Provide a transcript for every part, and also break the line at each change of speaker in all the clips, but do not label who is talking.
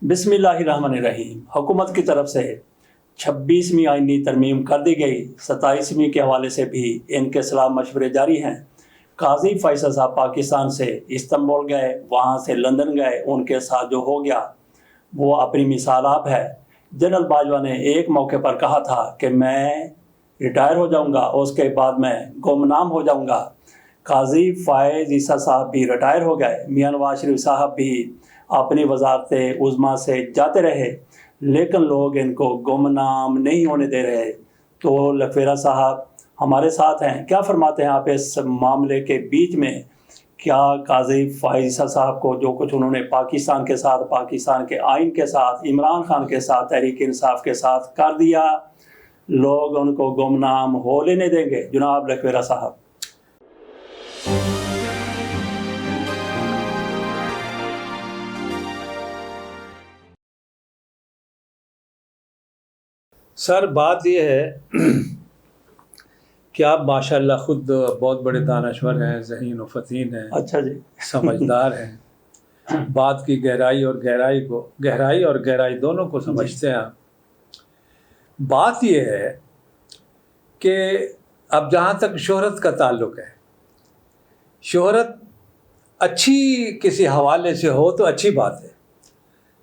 بسم اللہ الرحمن الرحیم۔ حکومت کی طرف سے 26ویں آئینی ترمیم کر دی گئی۔ 27ویں کے حوالے سے بھی ان کے صلاح مشورے جاری ہیں۔ قاضی فیصل صاحب پاکستان سے استنبول گئے، وہاں سے لندن گئے، ان کے ساتھ جو ہو گیا وہ اپنی مثال آپ ہے۔ جنرل باجوہ نے ایک موقع پر کہا تھا کہ میں ریٹائر ہو جاؤں گا، اس کے بعد میں گمنام ہو جاؤں گا۔ قاضی فائز عیسیٰ صاحب بھی ریٹائر ہو گئے، میاں نواز شریف صاحب بھی اپنی وزارت عظمیٰ سے جاتے رہے، لیکن لوگ ان کو گمنام نہیں ہونے دے رہے۔ تو لکھویرہ صاحب ہمارے ساتھ ہیں، کیا فرماتے ہیں آپ اس معاملے کے بیچ میں؟ کیا قاضی فائز عیسیٰ صاحب کو جو کچھ انہوں نے پاکستان کے ساتھ، پاکستان کے آئین کے ساتھ، عمران خان کے ساتھ، تحریک انصاف کے ساتھ کر دیا، لوگ ان کو گمنام ہو لینے دیں گے؟ جناب لکھویرہ صاحب۔
سر بات یہ ہے کہ آپ ماشاءاللہ خود بہت بڑے دانشور ہیں، ذہین و فطین ہیں،
اچھا جی،
سمجھدار ہیں، بات کی گہرائی اور گہرائی دونوں کو سمجھتے ہیں آپ۔ بات یہ ہے کہ اب جہاں تک شہرت کا تعلق ہے، شہرت اچھی کسی حوالے سے ہو تو اچھی بات ہے،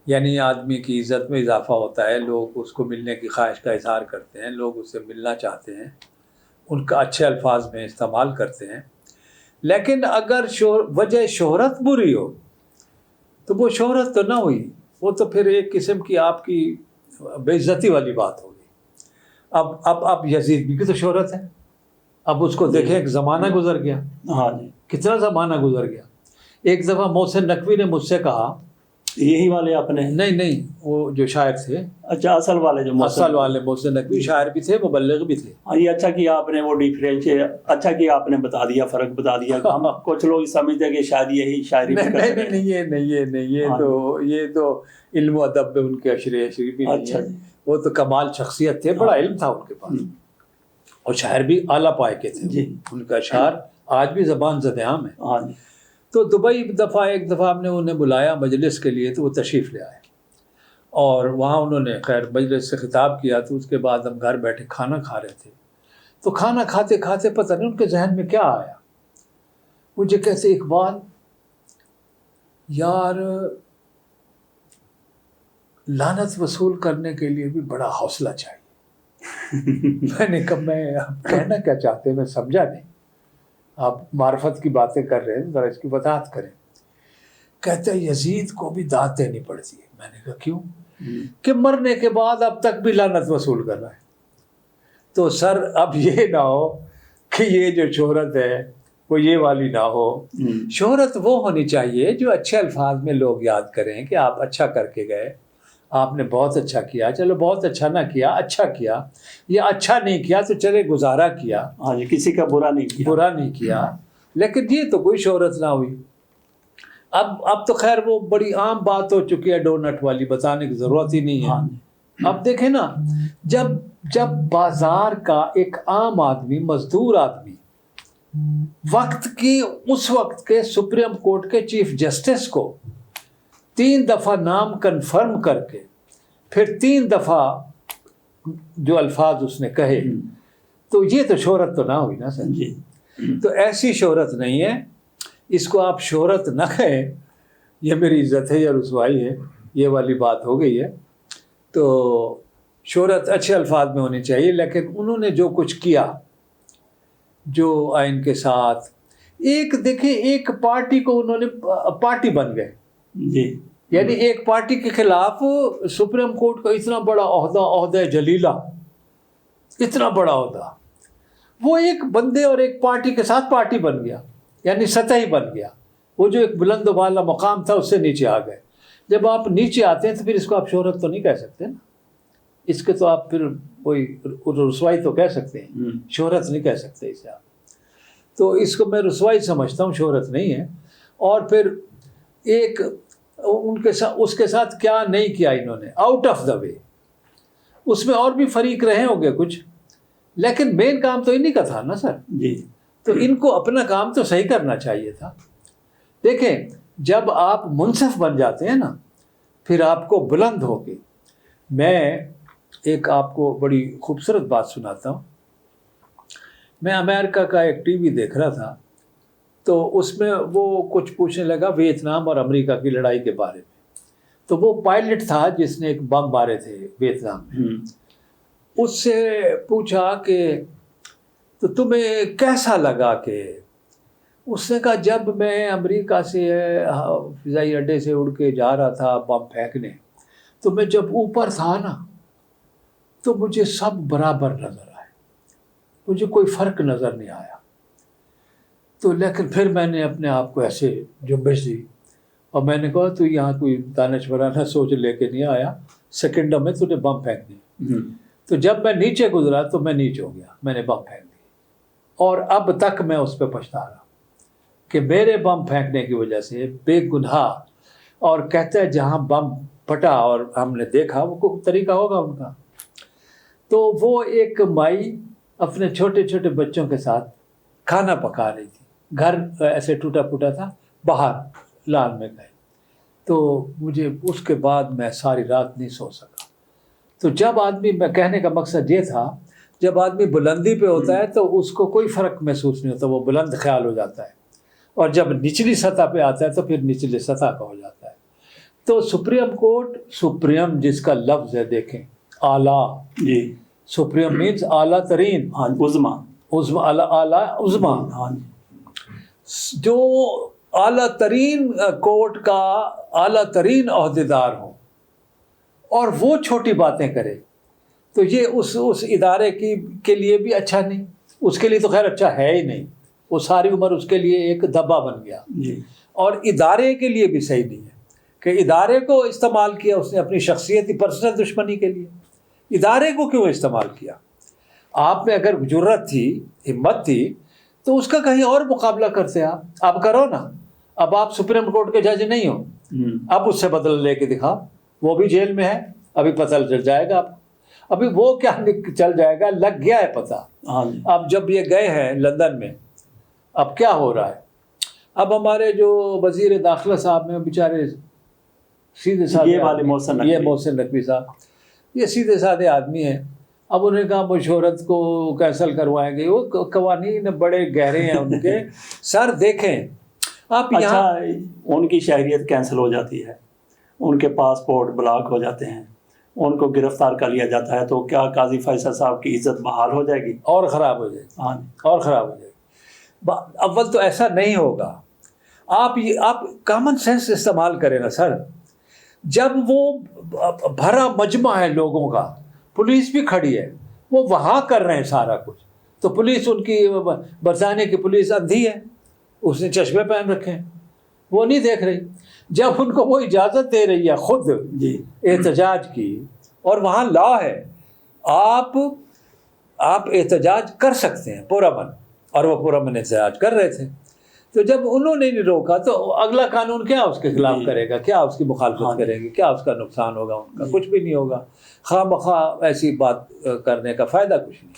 یعنی آدمی کی عزت میں اضافہ ہوتا ہے، لوگ اس کو ملنے کی خواہش کا اظہار کرتے ہیں، لوگ اس سے ملنا چاہتے ہیں، ان کا اچھے الفاظ میں استعمال کرتے ہیں۔ لیکن اگر وجہ شہرت بری ہو تو وہ شہرت تو نہ ہوئی، وہ تو پھر ایک قسم کی آپ کی بے عزتی والی بات ہوگی۔ اب یزید بھی کی تو شہرت ہے، اب اس کو دیکھیں، ایک زمانہ گزر گیا،
ہاں جی،
کتنا زمانہ گزر گیا۔ ایک دفعہ محسن نقوی نے مجھ سے کہا،
یہی والے اپنے
نہیں وہ جو شاعر تھے،
اچھا اصل والے جو
اصل والے محسن نقوی شاعر بھی تھے، مبلغ بھی تھے۔
یہ اچھا کیا آپ نے وہ ڈیفرینش، اچھا کیا آپ نے بتا دیا، فرق بتا دیا۔ ہم کچھ لوگ سمجھتے ہیں کہ شاید یہی شاعری بھی کرتے ہیں۔
نہیں، یہ تو علم و ادب میں ان کے اشری بھی نہیں
اچھا
ہے،
جی،
وہ تو کمال شخصیت تھے، بڑا علم تھا ان کے پاس، اور شاعر بھی اعلیٰ پائے کے تھے
جی،
ان کا اشعار آج بھی زبان زد عام ہے۔
ہاں جی،
تو دبئی ایک دفعہ ہم نے انہیں بلایا مجلس کے لیے، تو وہ تشریف لے آئے، اور وہاں انہوں نے خیر مجلس سے خطاب کیا۔ تو اس کے بعد ہم گھر بیٹھے کھانا کھا رہے تھے، تو کھانا کھاتے کھاتے پتہ نہیں ان کے ذہن میں کیا آیا، مجھے کہتے، اقبال یار لعنت وصول کرنے کے لیے بھی بڑا حوصلہ چاہیے۔ میں نے کہا میں کہنا کیا چاہتے ہیں، میں سمجھا نہیں، آپ معرفت کی باتیں کر رہے ہیں، ذرا اس کی وضاحت کریں۔ کہتے ہیں یزید کو بھی داد دینی پڑتی ہے۔ میں نے کہا کیوں؟ کہ مرنے کے بعد اب تک بھی لعنت وصول کر رہا ہے۔ تو سر اب یہ نہ ہو کہ یہ جو شہرت ہے وہ یہ والی نہ ہو، شہرت وہ ہونی چاہیے جو اچھے الفاظ میں لوگ یاد کریں کہ آپ اچھا کر کے گئے، آپ نے بہت اچھا کیا، چلو بہت اچھا نہ کیا، اچھا کیا، یا اچھا نہیں کیا تو چلے گزارا کیا،
ہاں جی، کسی کا برا نہیں کیا،
لیکن یہ تو کوئی شہرت نہ ہوئی۔ اب تو خیر وہ بڑی عام بات ہو چکی ہے، ڈونٹ والی، بتانے کی ضرورت ہی نہیں ہے۔ اب دیکھیں نا، جب بازار کا ایک عام آدمی، مزدور آدمی، اس وقت کے سپریم کورٹ کے چیف جسٹس کو 3 دفعہ نام کنفرم کر کے پھر 3 دفعہ جو الفاظ اس نے کہے، تو یہ تو شہرت تو نہ ہوئی نا سر
جی۔
تو ایسی شہرت نہیں ہے، اس کو آپ شہرت نہ کہیں، یہ میری عزت ہے یا رسوائی ہے، یہ والی بات ہو گئی ہے۔ تو شہرت اچھے الفاظ میں ہونی چاہیے، لیکن انہوں نے جو کچھ کیا، جو آئین کے ساتھ، دیکھیں ایک پارٹی کو انہوں نے پارٹی بن گئے،
جی،
یعنی ایک پارٹی کے خلاف سپریم کورٹ کا اتنا بڑا عہدہ جلیلہ، اتنا بڑا عہدہ، وہ ایک بندے اور ایک پارٹی کے ساتھ پارٹی بن گیا، یعنی سطحی بن گیا، وہ جو ایک بلند و بالا مقام تھا اس سے نیچے آ گئے۔ جب آپ نیچے آتے ہیں تو پھر اس کو آپ شہرت تو نہیں کہہ سکتے نا، اس کے تو آپ پھر کوئی رسوائی تو کہہ سکتے ہیں، شہرت نہیں کہہ سکتے اسے آپ۔ تو اس کو میں رسوائی سمجھتا ہوں، شہرت نہیں ہے۔ اور پھر ایک اس کے ساتھ کیا نہیں کیا انہوں نے، آؤٹ آف دا وے، اس میں اور بھی فریق رہے ہوں گے کچھ، لیکن مین کام تو انہی کا تھا نا سر۔
جی،
تو ان کو اپنا کام تو صحیح کرنا چاہیے تھا۔ دیکھیں جب آپ منصف بن جاتے ہیں نا، پھر آپ کو بلند ہو کے، میں ایک آپ کو بڑی خوبصورت بات سناتا ہوں. میں امریکہ کا ایک ٹی وی دیکھ رہا تھا، تو اس میں وہ کچھ پوچھنے لگا ویتنام اور امریکہ کی لڑائی کے بارے میں. تو وہ پائلٹ تھا جس نے ایک بم مارے تھے ویتنام میں. اس سے پوچھا کہ تو تمہیں کیسا لگا کہ، اس نے کہا جب میں امریکہ سے فضائی اڈے سے اڑ کے جا رہا تھا بم پھینکنے، تو میں جب اوپر تھا نا تو مجھے سب برابر نظر آئے، مجھے کوئی فرق نظر نہیں آیا. تو لیکن پھر میں نے اپنے آپ کو ایسے جنبش دی اور میں نے کہا تو یہاں کوئی دانشورانہ سوچ لے کے نہیں آیا، سیکنڈوں میں تجھے بم پھینکنے. تو جب میں نیچے گزرا تو میں نیچے ہو گیا، میں نے بم پھینک دی. اور اب تک میں اس پہ پچھتا رہا کہ میرے بم پھینکنے کی وجہ سے بے گناہ. اور کہتا ہے جہاں بم پھٹا اور ہم نے دیکھا، وہ کوئی طریقہ ہوگا ان کا. تو وہ ایک مائی اپنے چھوٹے چھوٹے بچوں کے ساتھ کھانا پکا رہی تھی. گھر ایسے ٹوٹا پھوٹا تھا، باہر لان میں گئے. تو مجھے اس کے بعد میں ساری رات نہیں سو سکا. تو جب آدمی، میں کہنے کا مقصد یہ تھا، جب آدمی بلندی پہ ہوتا ہے تو اس کو کوئی فرق محسوس نہیں ہوتا، وہ بلند خیال ہو جاتا ہے. اور جب نچلی سطح پہ آتا ہے تو پھر نچلی سطح کا ہو جاتا ہے. تو سپریم کورٹ، سپریم جس کا لفظ ہے دیکھیں، اعلیٰ.
جی.
سپریم مینس اعلیٰ ترین،
ہاں، عظما.
عظما، اعلیٰ عظما.
ہاں.
جو اعلیٰ ترین کورٹ کا اعلیٰ ترین عہدیدار ہو اور وہ چھوٹی باتیں کرے، تو یہ اس ادارے کے لیے بھی اچھا نہیں. اس کے لیے تو خیر اچھا ہے ہی نہیں، وہ ساری عمر اس کے لیے ایک دھبا بن گیا.
جی.
اور ادارے کے لیے بھی صحیح نہیں ہے کہ ادارے کو استعمال کیا اس نے اپنی شخصیتی پرسنل دشمنی کے لیے. ادارے کو کیوں استعمال کیا؟ آپ میں اگر جرت تھی، ہمت تھی، تو اس کا کہیں اور مقابلہ کرتے آپ. اب کرو نا. اب آپ سپریم کورٹ کے جج نہیں ہو، اب اس سے بدلہ لے کے دکھا. وہ بھی جیل میں ہے، ابھی پتہ چل جائے گا آپ کو. ابھی وہ کیا چل جائے گا، لگ گیا ہے پتہ. اب جب یہ گئے ہیں لندن میں، اب کیا ہو رہا ہے؟ اب ہمارے جو وزیر داخلہ صاحب ہیں بیچارے سیدھے سادے، یہ محسن نقوی صاحب، یہ سیدھے سادے آدمی ہیں. اب انہوں نے کہا مشورت کو کینسل کروائیں گے. وہ قوانین بڑے گہرے ہیں ان کے. سر دیکھیں آپ
اچھا، ان کی شہریت کینسل ہو جاتی ہے، ان کے پاسپورٹ بلاک ہو جاتے ہیں، ان کو گرفتار کر لیا جاتا ہے، تو کیا قاضی فیصل صاحب کی عزت بحال ہو جائے گی؟
اور خراب ہو جائے گی.
ہاں.
اور خراب ہو جائے گی. اول تو ایسا نہیں ہوگا. آپ کامن سینس استعمال کریں نا سر. جب وہ بھرا مجمع ہے لوگوں کا، پولیس بھی کھڑی ہے، وہ وہاں کر رہے ہیں سارا کچھ، تو پولیس، ان کی برطانیہ کی پولیس اندھی ہے، اس نے چشمے پہن رکھے ہیں، وہ نہیں دیکھ رہی. جب ان کو وہ اجازت دے رہی ہے خود
جی
احتجاج کی، اور وہاں لا ہے، آپ احتجاج کر سکتے ہیں پرامن، اور وہ پرامن احتجاج کر رہے تھے. تو جب انہوں نے نہیں روکا تو اگلا قانون کیا اس کے خلاف کرے گا، کیا اس کی مخالفت کرے گی، کیا اس کا نقصان ہوگا؟ ان کا کچھ بھی نہیں ہوگا. خواہ مخواہ ایسی بات کرنے کا فائدہ کچھ نہیں.